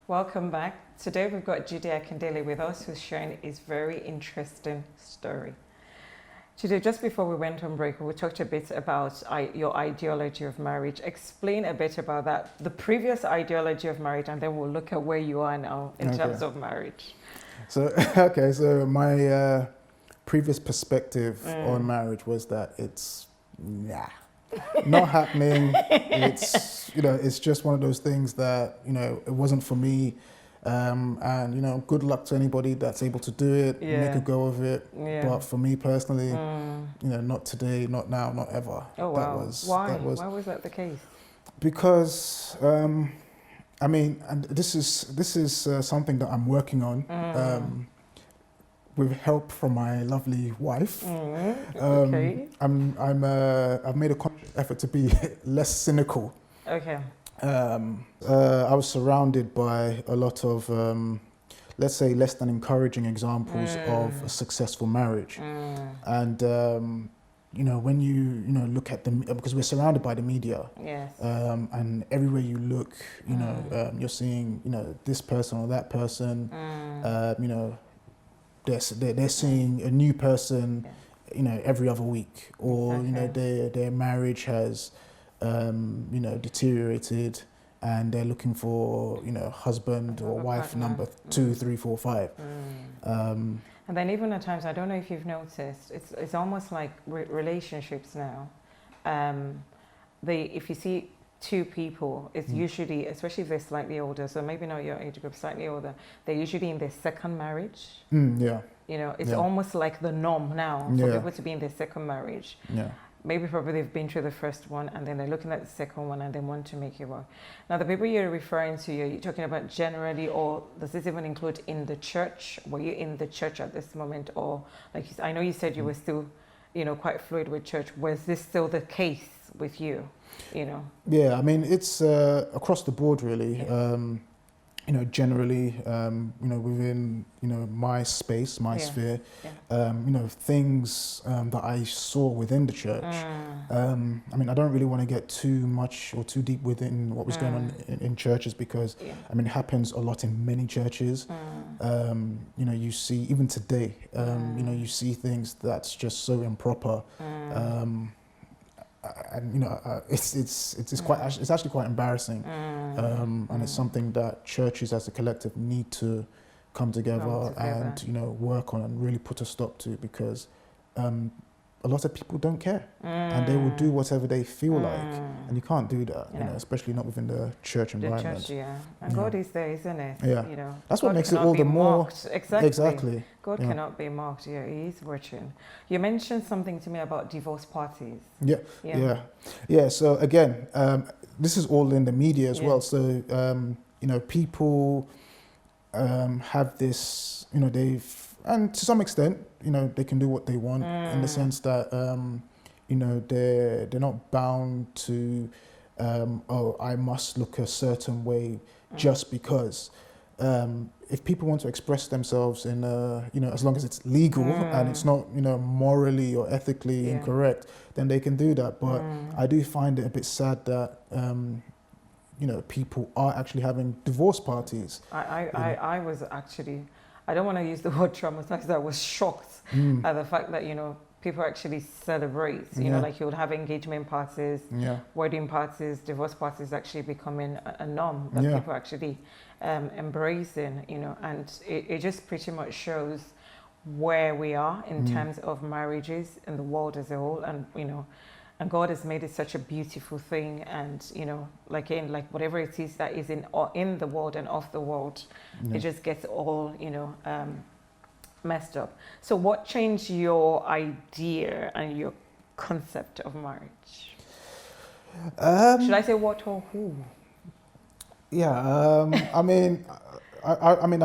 Welcome back. Today we've got Jide Akindele with us, who's sharing his very interesting story. Jide, just before we went on break, we talked a bit about your ideology of marriage. Explain a bit about that, the previous ideology of marriage, and then we'll look at where you are now in terms of marriage. So, so my previous perspective on marriage was that it's not happening. It's just one of those things that, it wasn't for me. And, good luck to anybody that's able to do it, make a go of it. Yeah. But for me personally, not today, not now, not ever. Oh, wow. Why? Why was that the case? Because, and this is something that I'm working on. With help from my lovely wife. Okay. I've made a conscious effort to be less cynical. Okay. I was surrounded by a lot of, let's say, less than encouraging examples of a successful marriage. And, when you, look at because we're surrounded by the media. Yes. And everywhere you look, you're seeing, this person or that person, they're seeing a new person, every other week, or their marriage has, deteriorated, and they're looking for husband or wife partner. Number 2, 3, 4, 5. And then even at times, I don't know if you've noticed, it's almost like relationships now. If you see two people, it's usually, especially if they're slightly older, so maybe not your age group, slightly older, they're usually in their second marriage. It's almost like the norm now for people to be in their second marriage. Maybe probably they've been through the first one and then they're looking at the second one and they want to make it work. Now, the people you're referring to, you're talking about generally, or does this even include in the church? Were you in the church at this moment? Or I know you said you were still, quite fluid with church. Was this still the case with you? Yeah, it's across the board really. Generally, within, my space, my sphere, things that I saw within the church. I don't really want to get too much or too deep within what was going on in churches because, it happens a lot in many churches. You see, even today, you see things that's just so improper. And it's actually quite embarrassing, and it's something that churches as a collective need to come together and work on and really put a stop to, because a lot of people don't care and they will do whatever they feel like, and you can't do that, especially not within the church environment. The church, and God is there, isn't it? That's what God makes it all the more mocked. Exactly. God cannot be mocked. He is watching. You mentioned something to me about divorce parties. So again, this is all in the media as well. So people have this, and to some extent, they can do what they want in the sense that, they're not bound to, I must look a certain way just because. If people want to express themselves in, as long as it's legal and it's not, morally or ethically incorrect, then they can do that. But I do find it a bit sad that, people are actually having divorce parties. I was actually, I don't want to use the word traumatized, I was shocked at the fact that, people actually celebrate, like you would have engagement parties, wedding parties, divorce parties actually becoming a norm that people actually embracing, and it just pretty much shows where we are in terms of marriages in the world as a whole, and and God has made it such a beautiful thing, and like whatever it is that is in the world and of the world, it just gets all messed up. So what changed your idea and your concept of marriage? Should I say what or who? I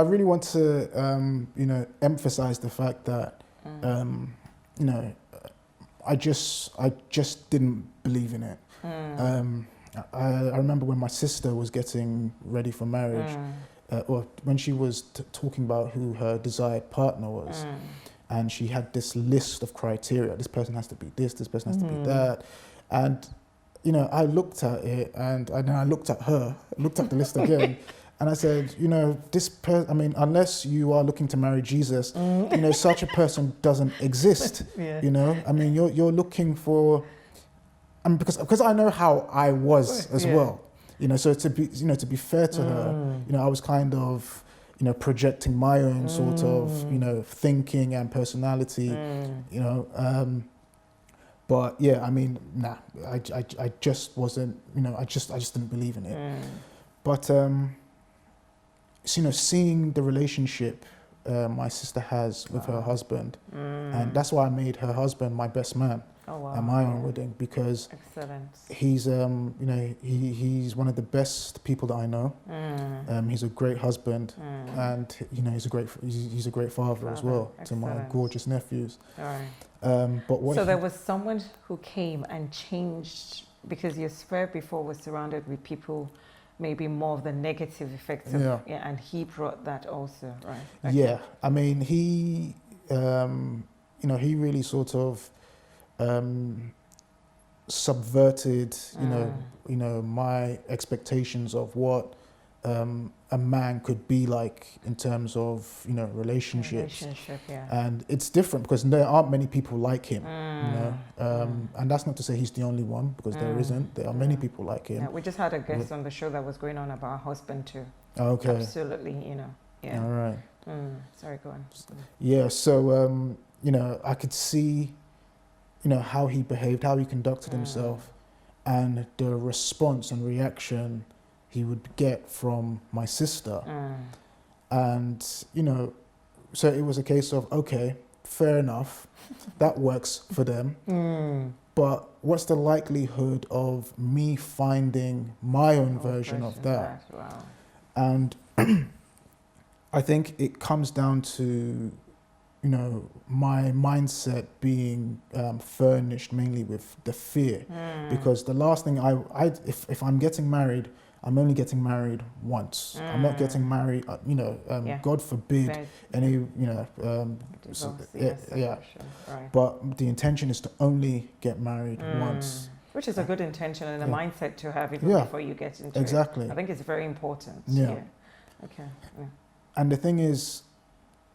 really want to, emphasize the fact that, I just didn't believe in it. I remember when my sister was getting ready for marriage, or when she was talking about who her desired partner was, and she had this list of criteria. This person has to be this person has to be that. And, I looked at it and then I looked at her, looked at the list again, And I said, I mean, unless you are looking to marry Jesus, such a person doesn't exist. Yeah. I mean, you're looking for, because I know how I was as well. So to be fair to her, I was kind of, projecting my own sort of, thinking and personality, but yeah, I mean, nah, I just wasn't, I just didn't believe in it. But, seeing the relationship my sister has with her husband, and that's why I made her husband my best man at my own wedding, because excellent. he's he's one of the best people that I know. He's a great husband, and he's a great father as well. Excellent. To my gorgeous nephews. All right. But there was someone who came and changed, because your sphere before was surrounded with people, maybe more of the negative effects of, and he brought that also, right? Okay. Yeah, I mean, he he really sort of subverted my expectations of what a man could be like in terms of relationships. And it's different because there aren't many people like him, and that's not to say he's the only one, because there are many people like him. Yeah, we just had a guest on the show that was going on about her husband too. Okay. Absolutely, yeah. All right. Sorry, go on. Yeah, so I could see how he behaved, how he conducted himself, and the response and reaction he would get from my sister. And so it was a case of, okay, fair enough, that works for them, but what's the likelihood of me finding my own version of that? Wow. And I think it comes down to my mindset being furnished mainly with the fear, because the last thing if I'm getting married, I'm only getting married once. I'm not getting married, God forbid, any, Right. But the intention is to only get married once. Which is a good intention and a mindset to have even before you get into exactly. it. I think it's very important. Yeah. Okay. Yeah. And the thing is,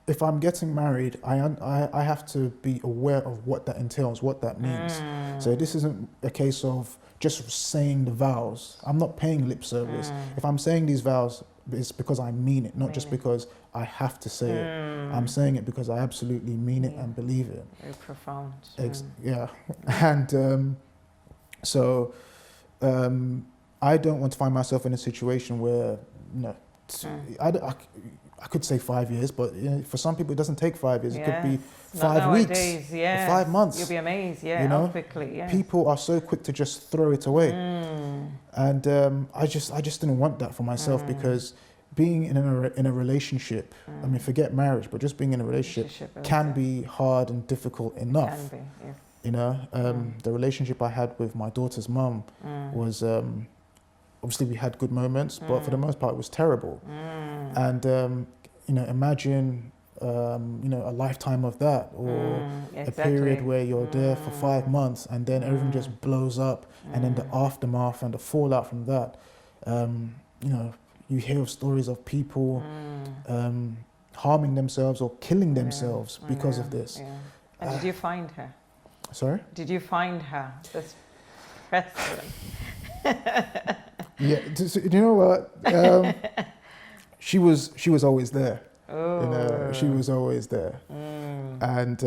if I'm getting married, I have to be aware of what that entails, what that means. So this isn't a case of just saying the vows. I'm not paying lip service. If I'm saying these vows, it's because I mean it, not just because I have to say it. I'm saying it because I absolutely mean it and believe it. Very profound. Yeah. And so I don't want to find myself in a situation where, I could say 5 years, but for some people it doesn't take 5 years. It could be 5 weeks, or 5 months. You'll be amazed, how quickly. Yeah. People are so quick to just throw it away, and I just didn't want that for myself, because being in a relationship, I mean, forget marriage, but just being in a relationship can be hard and difficult enough. Can be, yes. The relationship I had with my daughter's mum was. Obviously, we had good moments, but for the most part, it was terrible. And imagine a lifetime of that, or a period where you're there for 5 months, and then everything just blows up, and then the aftermath and the fallout from that. You hear of stories of people harming themselves or killing themselves because of this. Yeah. And did you find her? Sorry? Did you find her, this person? Yeah, you know what? She was always there. She was always there. And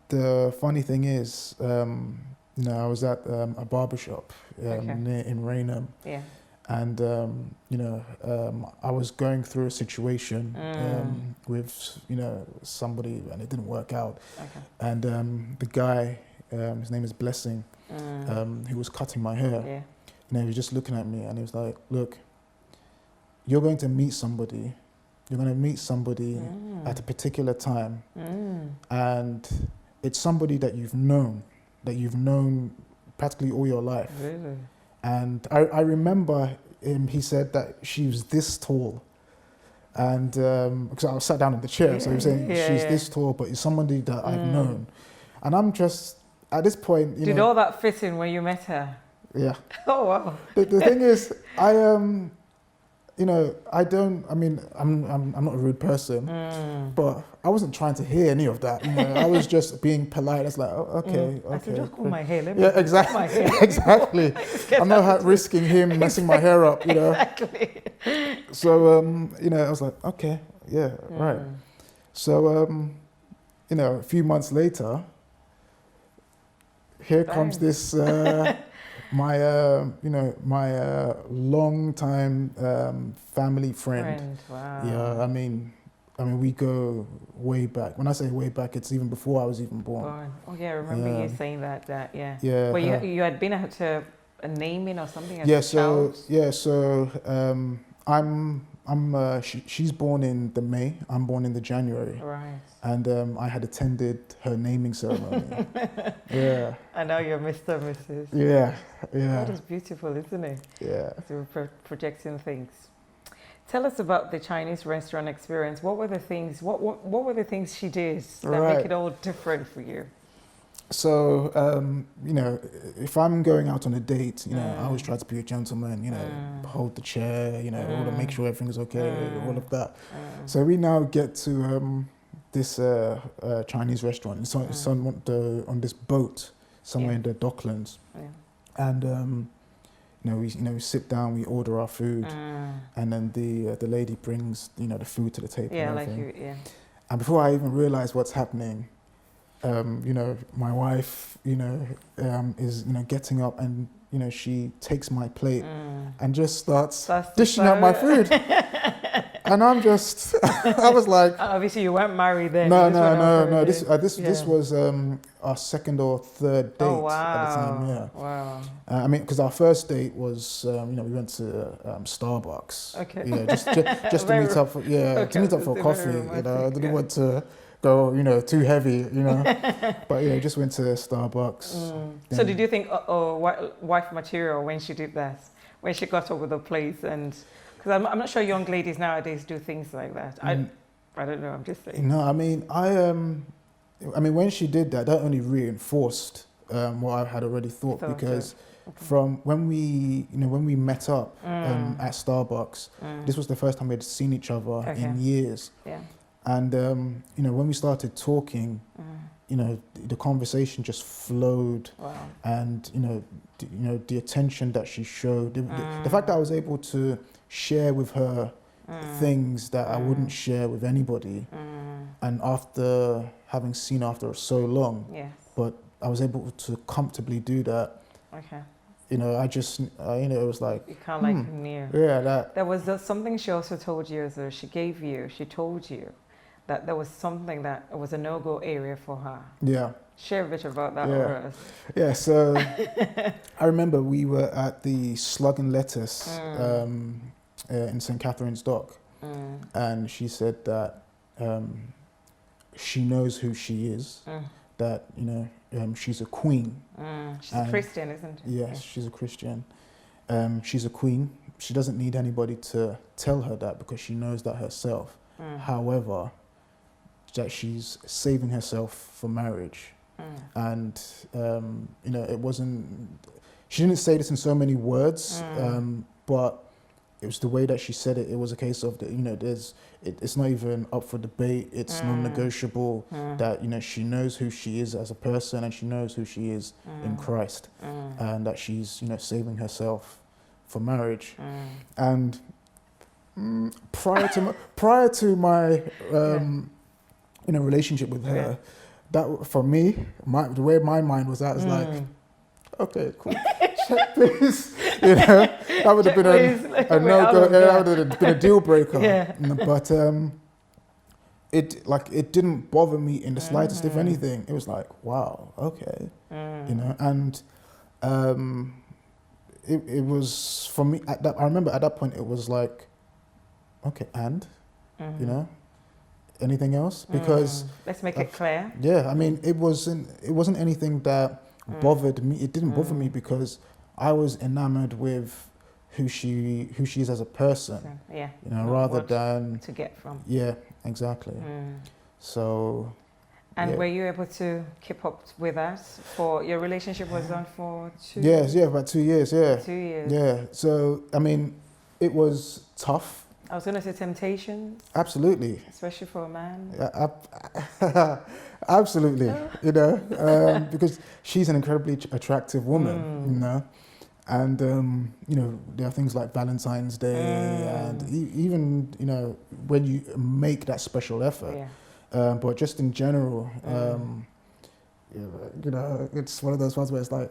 the funny thing is, I was at a barbershop in Raynham. Yeah. And I was going through a situation with somebody, and it didn't work out. Okay. And the guy, his name is Blessing, who was cutting my hair. Yeah. He was just looking at me, and he was like, "Look, you're going to meet somebody. You're going to meet somebody at a particular time, and it's somebody that you've known practically all your life." Really? And I remember he said that she was this tall, and because I was sat down in the chair, so he was saying she's this tall, but it's somebody that I've known, and I'm just at this point. Did all that fit in when you met her? Yeah. Oh wow. The thing is, you know, I'm not a rude person, but I wasn't trying to hear any of that. You know, I was just being polite. It's like, oh, okay. I said, just comb my hair. Let me Yeah, exactly. my hair. Exactly. I'm not risking him messing my hair up, you know. Exactly. So, you know, I was like, okay, yeah, right. So, you know, a few months later, here comes this, my, you know, my long time family friend. Wow. Yeah, I mean, we go way back. When I say way back, it's even before I was even born. Oh yeah, I remember you saying that. Yeah. Yeah. Well, you had been to a naming or something as a child? She's born in the May. I'm born in the January. Right. And I had attended her naming ceremony. Yeah. And now you're Mr. and Mrs. Yeah. That is beautiful, isn't it? Yeah. So we're projecting things. Tell us about the Chinese restaurant experience. What were the things? What were the things she did that make it all different for you? So, you know, if I'm going out on a date, you know, I always try to be a gentleman, you know, hold the chair, you know, all to make sure everything's okay, all of that. So we now get to this Chinese restaurant. It's on this boat somewhere in the Docklands. Yeah. And, we sit down, we order our food, and then the lady brings, you know, the food to the table. Yeah, And before I even realize what's happening, you know, my wife, you know, is, you know, getting up and, you know, she takes my plate and just starts dishing out my food. And I'm just, I was like... Obviously you weren't married then. No. This was our second or third date at the time, yeah. Wow. I mean, because our first date was, you know, we went to Starbucks. Okay. Yeah, just to meet up for, to meet up for coffee, you know. I didn't want to go, you know, too heavy, you know. But yeah, just went to Starbucks. So did you think, wife material when she did that? When she got up with a plate and... Because I'm not sure young ladies nowadays do things like that. I don't know, I'm just saying. No, I mean, when she did that, that only reinforced what I had already thought because from when we met up at Starbucks, this was the first time we'd seen each other in years. Yeah. And, you know, when we started talking, you know, the conversation just flowed. Wow. And, you know, the attention that she showed, the fact that I was able to share with her things that I wouldn't share with anybody. And after having seen her after so long, but I was able to comfortably do that. Okay. You know, I just, you know, it was like... You kind of like knew. Yeah, that... There was something she also told you, she told you that there was something that was a no-go area for her. Yeah. Share a bit about that for us. Yeah, so I remember we were at the Slug and Lettuce in St. Catherine's Dock, and she said that she knows who she is, that, you know, she's a queen. She's a Christian, isn't she? Yes, she's a Christian. She's a queen. She doesn't need anybody to tell her that because she knows that herself. However, that she's saving herself for marriage. And, you know, it wasn't... She didn't say this in so many words, but it was the way that she said it. It was a case of, you know, it's not even up for debate. It's non-negotiable that, you know, she knows who she is as a person and she knows who she is in Christ, and that she's, you know, saving herself for marriage. And prior to my you know, relationship with her, that for me, the way my mind was at is like, okay, cool, check please. You know, that would have been a no-go. That would have been a deal breaker. But it didn't bother me in the slightest. If anything, it was like, wow, okay, you know. And it was for me. I remember at that point, it was like, okay, and you know. Anything else? Because let's make it clear. Yeah, I mean, it wasn't anything that bothered me. It didn't bother me because I was enamored with who she is as a person. Yeah. You know, rather than to get from. Yeah, exactly. So. And were you able to keep up with that? For your relationship was on for 2 years? Yeah, about 2 years. Yeah. 2 years. Yeah. So I mean, It was tough. I was going to say temptations. Absolutely. Especially for a man. Absolutely. Because she's an incredibly attractive woman, And, there are things like Valentine's Day and even, when you make that special effort. Yeah. But just in general, it's one of those ones where it's like,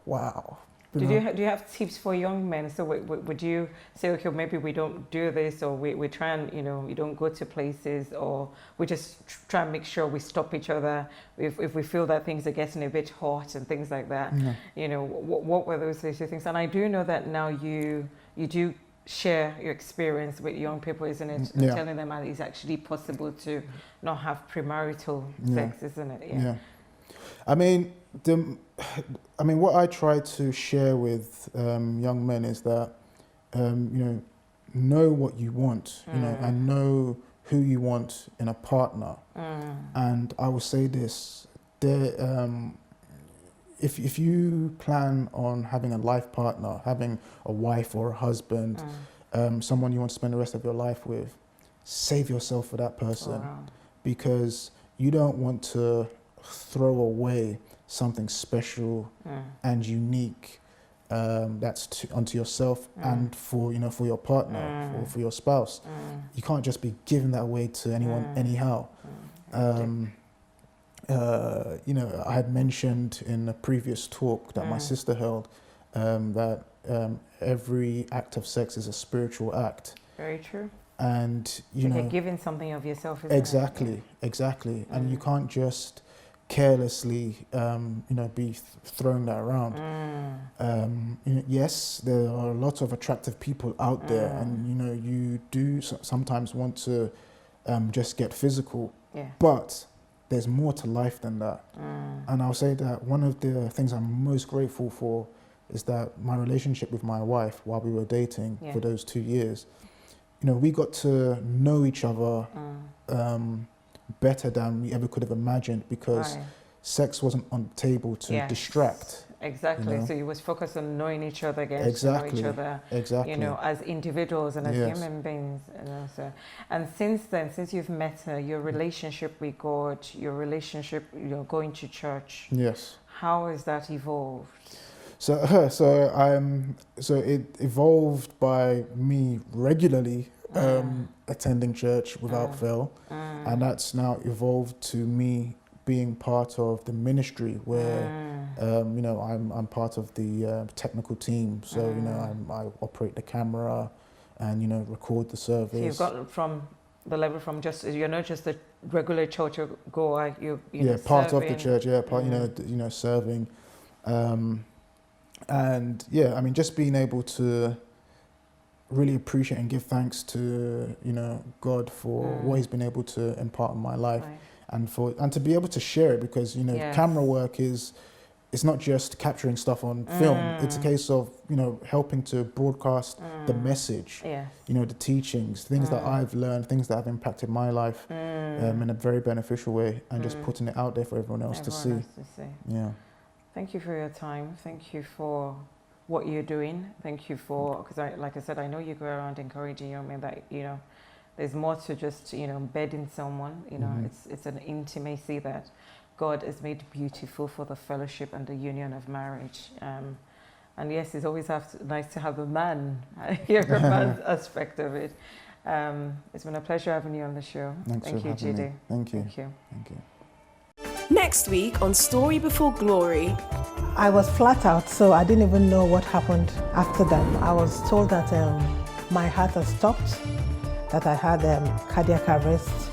wow. Do you have tips for young men? So would you say, okay, maybe we don't do this, or we try and, we don't go to places, or we just try and make sure we stop each other if we feel that things are getting a bit hot and things like that? What were those things? And I do know that now you do share your experience with young people, isn't it? And telling them that it's actually possible to not have premarital sex, isn't it? Yeah. I mean, what I try to share with young men is that, know what you want, and know who you want in a partner. And I will say this: if you plan on having a life partner, having a wife or a husband, someone you want to spend the rest of your life with, save yourself for that person, because you don't want to throw away something special and unique that's unto yourself and for your partner or for your spouse. You can't just be giving that away to anyone anyhow. I had mentioned in a previous talk that my sister held that every act of sex is a spiritual act. Very true. And you're giving something of yourself. Exactly. And you can't just carelessly, be throwing that around. Yes, there are a lot of attractive people out there, and you do sometimes want to just get physical. Yeah. But there's more to life than that. And I'll say that one of the things I'm most grateful for is that my relationship with my wife while we were dating for those 2 years, we got to know each other better than we ever could have imagined, because sex wasn't on the table to distract. Exactly. So you was focused on knowing each other again, exactly. To know each other, as individuals and as human beings. And since then, since you've met her, your relationship with God, your relationship, going to church. Yes. How has that evolved? So it evolved by me regularly attending church without fail, and that's now evolved to me being part of the ministry where I'm part of the technical team. So I operate the camera and record the service. So you've got from the level from just, you're not just a regular church goer. You're part of the church. Serving. And just being able to really appreciate and give thanks to God for what He's been able to impart in my life, and to be able to share it, because camera work it's not just capturing stuff on film. It's a case of helping to broadcast the message, the teachings, things that I've learned, things that have impacted my life in a very beneficial way, and just putting it out there for everyone else to see. Yeah. Thank you for your time. Thank you for what you're doing. Thank you for, because like I said, I know you go around encouraging young men that, there's more to just, bedding someone, it's an intimacy that God has made beautiful for the fellowship and the union of marriage. And yes, it's always nice to have a man, hear a man's aspect of it. It's been a pleasure having you on the show. Thank you, Jide. Thank you. Next week on Story Before Glory. I was flat out, so I didn't even know what happened after them. I was told that my heart had stopped, that I had cardiac arrest,